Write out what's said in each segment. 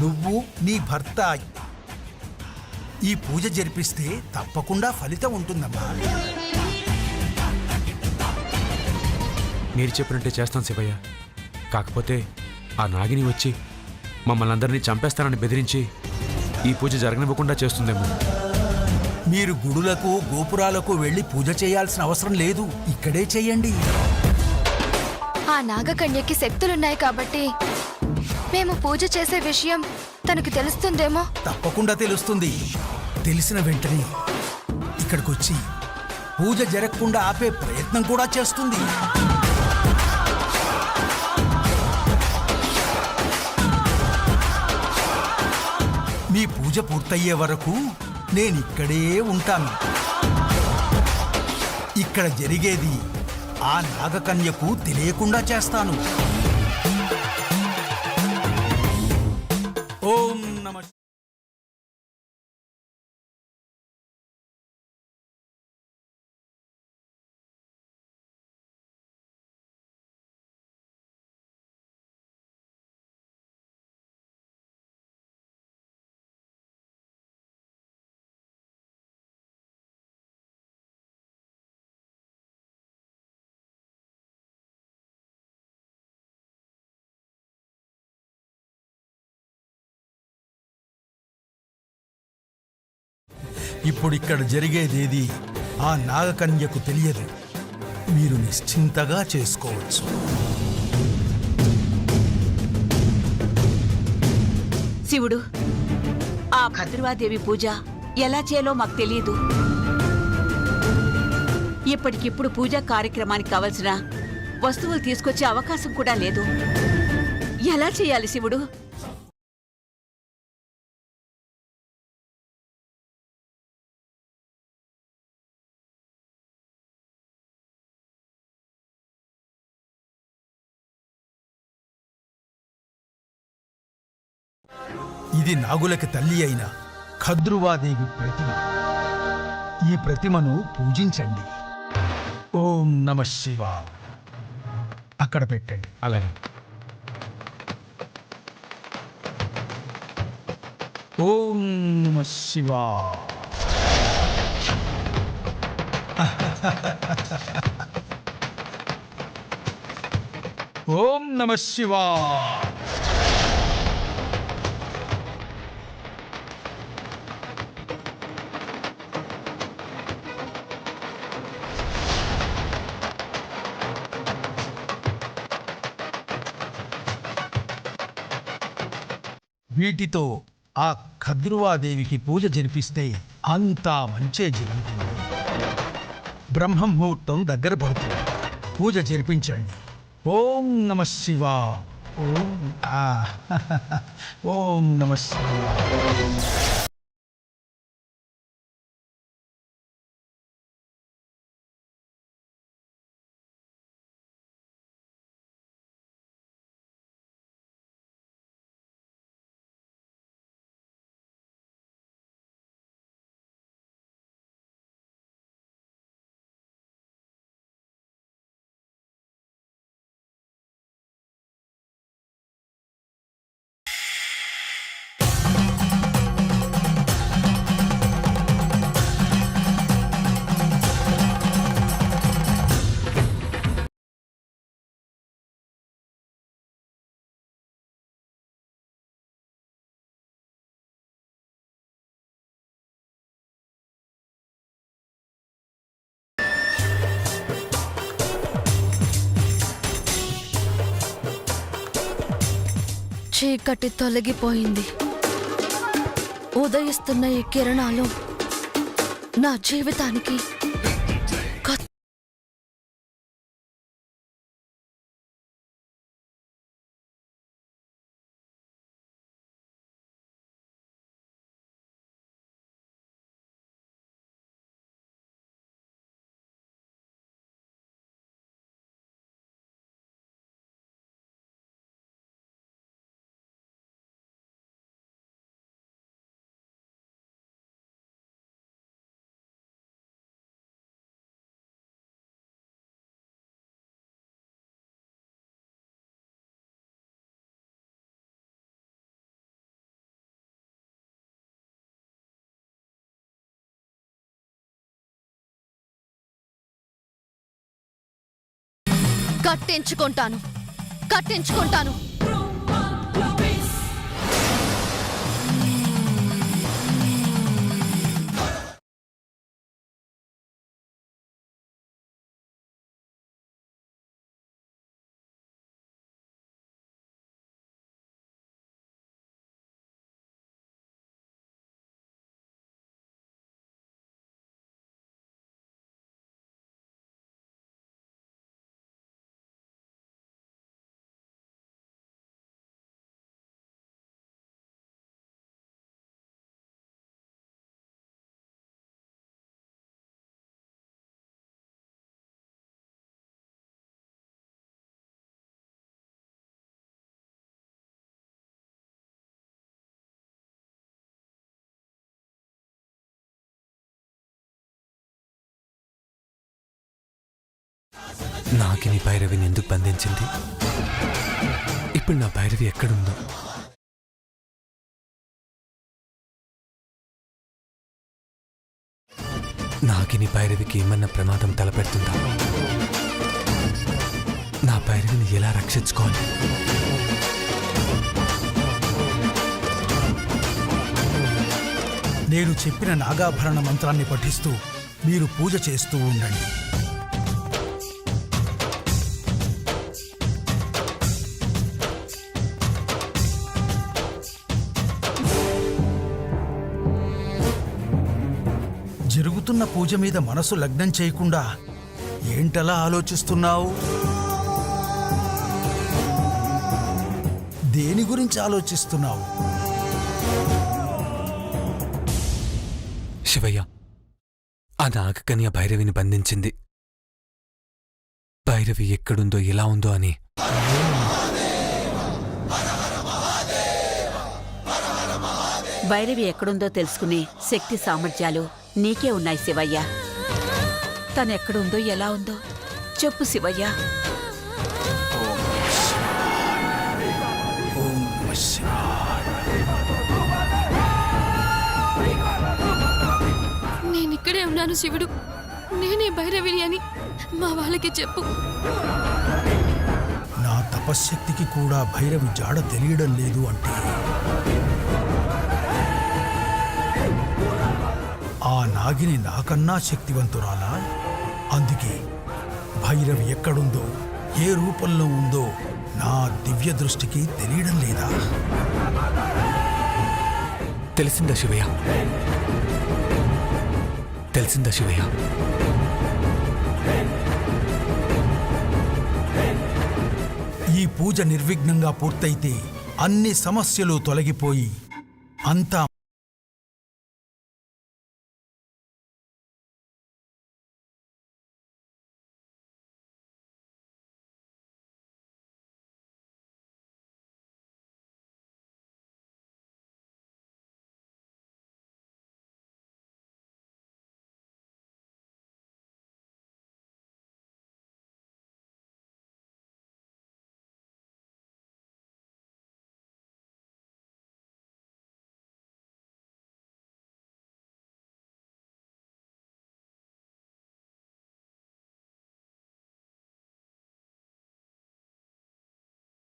నువ్వు నీ భర్త ఈ పూజ జరిపిస్తే తప్పకుండా ఫలితం ఉంటుందమ్మా. మీరు చెప్పినట్టే చేస్తాం శివయ్య. కాకపోతే ఆ నాగిని వచ్చి మమ్మల్ని అందరినీ చంపేస్తానని బెదిరించి ఈ పూజ జరగనివ్వకుండా చేస్తుందేమో. మీరు గుడులకు గోపురాలకు వెళ్ళి పూజ చేయాల్సిన అవసరం లేదు, ఇక్కడే చెయ్యండి. ఆ నాగకన్యకి శక్తులున్నాయి కాబట్టి మేము పూజ చేసే విషయం తనకు తెలుస్తుందేమో. తప్పకుండా తెలుస్తుంది. తెలిసిన వెంటనే ఇక్కడికొచ్చి పూజ జరగకుండా ఆపే ప్రయత్నం కూడా చేస్తుంది. మీ పూజ పూర్తయ్యే వరకు నేనిక్కడే ఉంటాను. ఇక్కడ జరిగేది ఆ నాగకన్యకు తెలియకుండా చేస్తాను. ఓం నమ. ఇప్పుడు ఇక్కడ జరిగేదేది ఆ నాగకన్యకు తెలియదు. మీరు నిశ్చింతగా చేసుకోవచ్చు. శివుడు, ఆ భద్రవాదేవి పూజ ఎలా చేయాలో మాకు తెలియదు. ఇప్పటికిప్పుడు పూజా కార్యక్రమానికి కావలసిన వస్తువులు తీసుకొచ్చే అవకాశం కూడా లేదు. ఎలా చేయాలి శివుడు? ఇది నాగులకి తల్లి అయిన ఖద్రువాదేవి ప్రతిమ. ఈ ప్రతిమను పూజించండి. ఓం నమ శివాయ. అక్కడ పెట్టండి. అలాగే. ఓం నమ శివాయ. ఓం నమ శివాయ. వీటితో ఆ ఖద్రువాదేవికి పూజ జరిపిస్తే అంతా మంచే జరుగుతుంది. బ్రహ్మముహూర్తం దగ్గర పడుతుంది. పూజ జరిపించండి. ఓం నమ శివాయ. ఓం నమ శివాయ. చీకటి తొలగిపోయింది. ఉదయిస్తున్న ఈ కిరణాలు నా జీవితానికి కట్టించుకుంటాను కట్టించుకుంటాను. నాగిని భైరవిని ఎందుకు బంధించింది? ఇప్పుడు నా భైరవి ఎక్కడుందో? నాగిని భైరవికి ఏమన్నా ప్రమాదం తలపెడుతుందా? నా భైరవిని ఎలా రక్షించుకోవాలి? నేను చెప్పిన నాగాభరణ మంత్రాన్ని పఠిస్తూ మీరు పూజ చేస్తూ ఉండండి. జరుగుతున్న పూజ మీద మనసు లగ్నం చేయకుండా ఏంటలా ఆలోచిస్తున్నావు? దేని గురించి ఆలోచిస్తున్నావు? శివయ్య, ఆ నాగకన్య భైరవిని బంధించింది. భైరవి ఎక్కడుందో ఎలా ఉందో అని. భైరవి ఎక్కడుందో తెలుసుకునే శక్తి సామర్థ్యాలు నీకే ఉన్నాయి శివయ్య. తనెక్కడుందో ఎలా ఉందో చెప్పు శివయ్య. ఓం నమః శివాయ. నేనిక్కడే ఉన్నాను శివుడు, నేనే భైరవిని అని మా వాళ్ళకి చెప్పు. నా తపశ్శక్తికి కూడా భైరవి జాడ తెలియడం లేదు అంటే ఆ నాగిని నాకన్నా శక్తివంతురాలా? అందుకే భైరవి ఎక్కడుందో, ఏ రూపంలో ఉందో నా దివ్య దృష్టికి తెలియడం లేదా? తెలిసిందా శివయ్య? తెలిసిందా శివయ్య? ఈ పూజ నిర్విఘ్నంగా పూర్తయితే అన్ని సమస్యలు తొలగిపోయి అంతా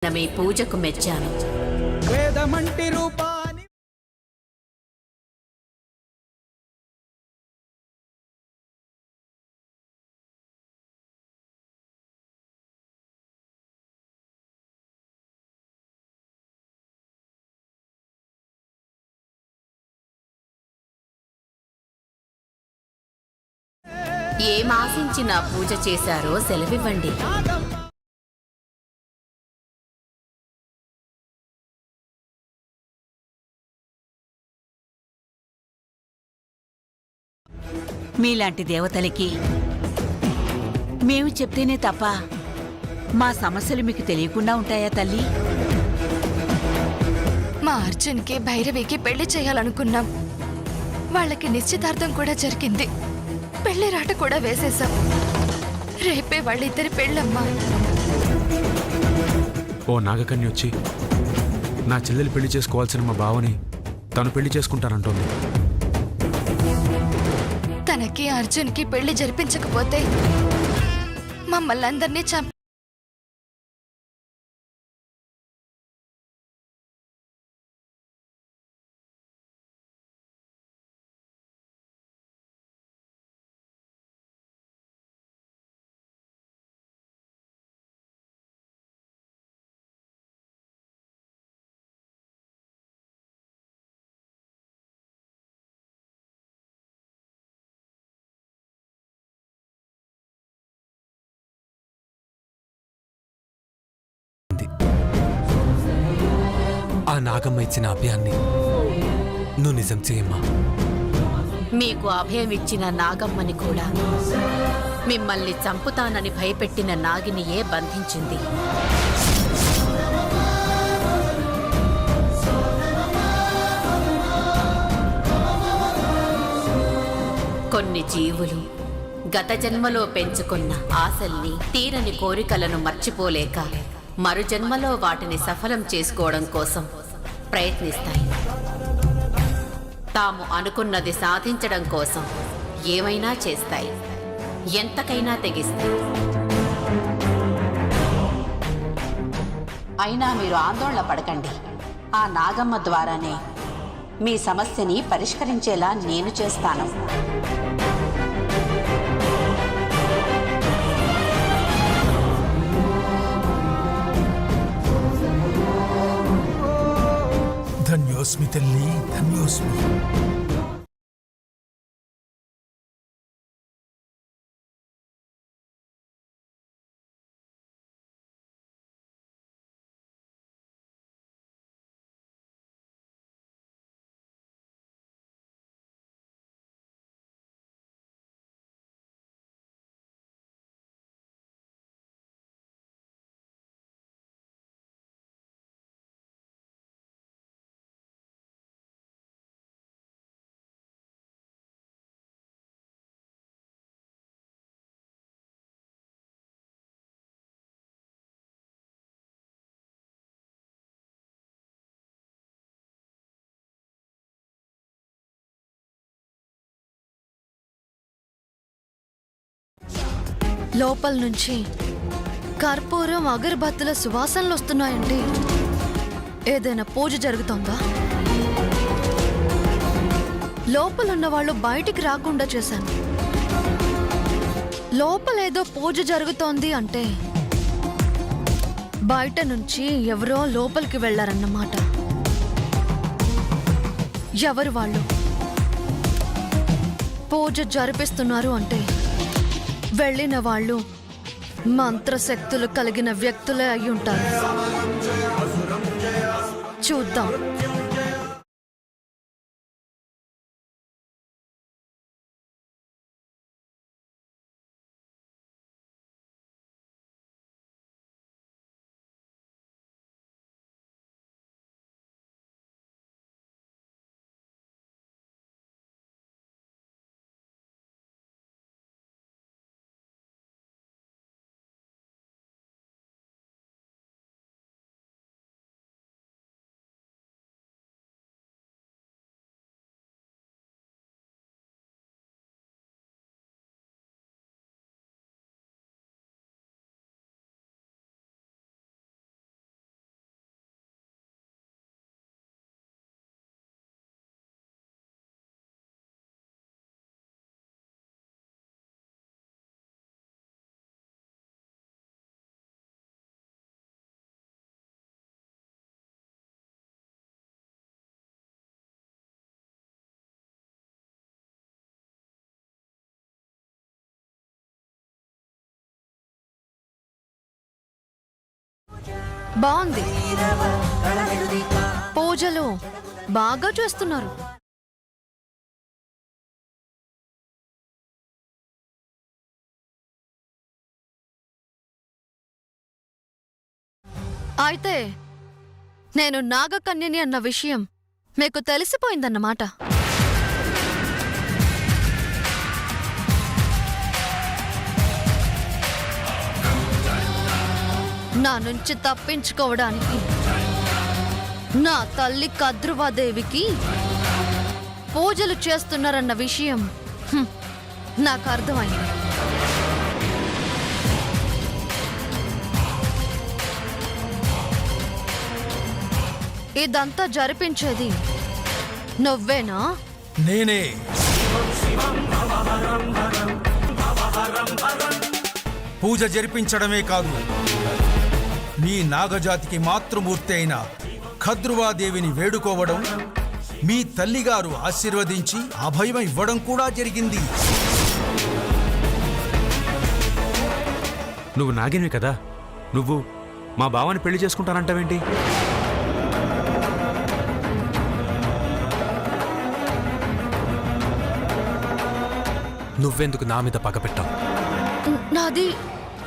మీ పూజకు మెచ్చాను. వేదమంటి రూపాని ఏం ఆశించి నా పూజ చేశారో సెలవివ్వండి. మీలాంటి దేవతలకి మేము చెప్తేనే తప్ప మా సమస్యలు మీకు తెలియకుండా ఉంటాయా తల్లి? మా అర్జున్కి భైరవికి పెళ్లి చేయాలనుకున్నాం. వాళ్ళకి నిశ్చితార్థం కూడా జరిగింది. పెళ్లి రాట కూడా వేసేశాం. రేపే వాళ్ళిద్దరి పెళ్ళమ్మా. ఓ నాగకన్య వచ్చి నా చెల్లెలు పెళ్లి చేసుకోవాల్సిన మా బావని తను పెళ్లి చేసుకుంటానంటోంది. తనకి అర్జున్కి పెళ్లి జరిపించకపోతే మమ్మల్ని అందరినీ ఆ నాగమ్మ ఇచ్చిన అభయాన్ని నువ్వు నిజం చేయమ్మా. మీకు అభయం ఇచ్చిన నాగమ్మని కూడా మిమ్మల్ని చంపుతానని భయపెట్టిన నాగినియే బంధించింది. కొన్ని జీవులు గత జన్మలో పెంచుకున్న ఆశల్ని, తీరని కోరికలను మర్చిపోలేక మరు జన్మలో వాటిని సఫలం చేసుకోవడం కోసం ప్రయత్నిస్తాయి. తాము అనుకున్నది సాధించడం కోసం ఏమైనా చేస్తాయి, ఎంతకైనా తెగిస్తాయి. అయినా మీరు ఆందోళన పడకండి. ఆ నాగమ్మ ద్వారానే మీ సమస్యని పరిష్కరించేలా నేను చేస్తాను. ధన్యోస్మి తల్లి, ధన్యోస్మి. లోపల నుంచి కర్పూరం, అగరబత్తుల సువాసనలు వస్తున్నాయండి. ఏదైనా పూజ జరుగుతోందా? లోపలున్న వాళ్ళు బయటికి రాకుండా చేశాను. లోపలేదో పూజ జరుగుతోంది అంటే బయట నుంచి ఎవరో లోపలికి వెళ్లారన్నమాట. ఎవరు వాళ్ళు? పూజ జరిపిస్తున్నారు అంటే వెళ్ళిన వాళ్ళు మంత్రశక్తులు కలిగిన వ్యక్తులే అయి ఉంటారు. చూద్దాం. బాగుంది. పూజలు బాగా చేస్తున్నారు. అయితే నేను నాగకన్యని అన్న విషయం మీకు తెలిసిపోయిందన్నమాట. నా నుంచి తప్పించుకోవడానికి నా తల్లి కద్రువాదేవికి పూజలు చేస్తున్నారన్న విషయం నాకు అర్థమైంది. ఇదంతా జరిపించేది నువ్వేనా? నేనే. పూజ జరిపించడమే కాదు, మీ నాగజాతికి మాతృమూర్తి అయిన ఖద్రువాదేవిని వేడుకోవడం, మీ తల్లిగారు ఆశీర్వదించి అభయం ఇవ్వడం కూడా జరిగింది. నువ్వు నాగినివి కదా, నువ్వు మా బావని పెళ్లి చేసుకుంటానంటావేంటి? నువ్వెందుకు నా మీద పగపెట్టావు? నాది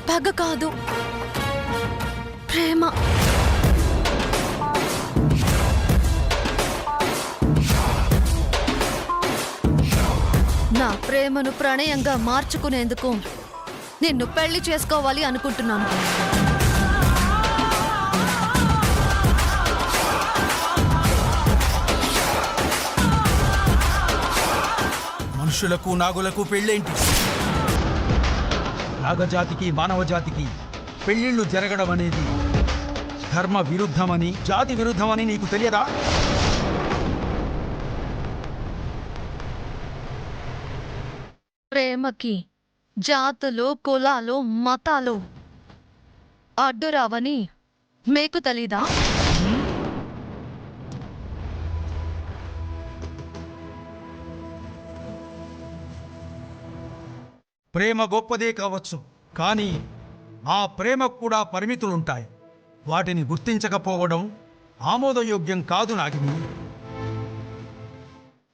పగ కాదు, ప్రేమ. నా ప్రేమను ప్రణయంగా మార్చుకునేందుకు నిన్ను పెళ్లి చేసుకోవాలి అనుకుంటున్నాను. మనుషులకు నాగులకు పెళ్ళేంటి? నాగజాతికి మానవ జాతికి పెళ్ళిళ్ళు జరగడం అనేది ధర్మ విరుద్ధమని, జాతి విరుద్ధమని నీకు తెలియదా? ప్రేమకి జాతులు, కులాలు, మతాలు అడ్డురావని మీకు తెలీదా? ప్రేమ గొప్పదే కావచ్చు, కానీ ఆ ప్రేమకు కూడా పరిమితులుంటాయి. వాటిని గుర్తించకపోవడం ఆమోదయోగ్యం కాదు నాగిని.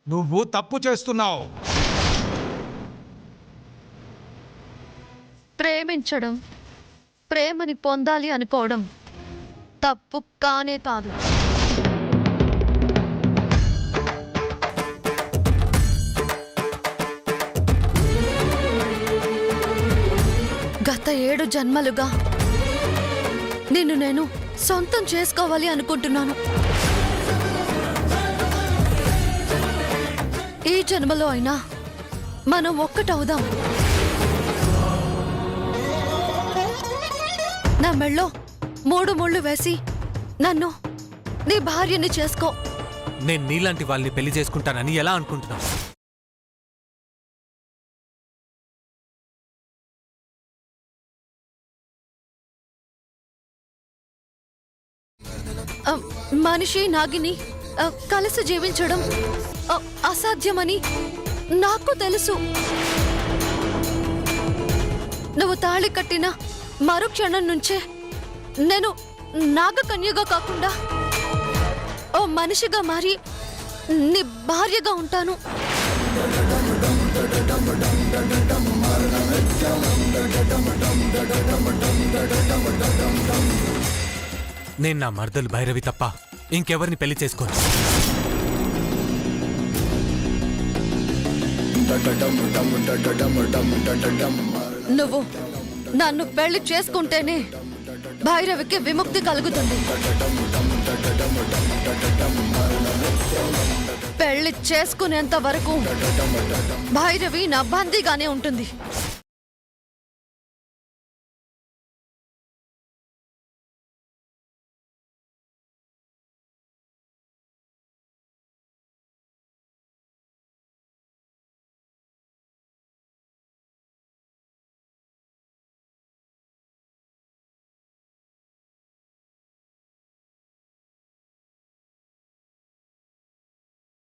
నువ్వు తప్పు చేస్తున్నావు. ప్రేమించడం, ప్రేమని పొందాలి అనుకోవడం తప్పు కానే కాదు. గత 7 జన్మలుగా నిన్ను నేను సొంతం చేసుకోవాలి అనుకుంటున్నాను. ఈ జన్మలో అయినా మనం ఒక్కటవుదాం. నా మెళ్ళో 3 ముళ్ళు వేసి నన్ను నీ భార్యని చేసుకో. నేను నీలాంటి వాళ్ళని పెళ్లి చేసుకుంటానని ఎలా అనుకుంటున్నావు? మనిషి నాగిని కలిసి జీవించడం అసాధ్యమని నాకు తెలుసు. నువ్వు తాళి కట్టిన మరుక్షణం నుంచే నేను నాగకన్యగా కాకుండా ఓ మనిషిగా మారి నీ భార్యగా ఉంటాను. నేను నా మర్దలు భైరవి తప్ప ఇంకెవరిని పెళ్లి చేసుకోను. నువ్వు నన్ను పెళ్లి చేసుకుంటేనే భైరవికి విముక్తి కలుగుతుంది. పెళ్లి చేసుకునేంత వరకు భైరవి నా బందీగానే ఉంటుంది.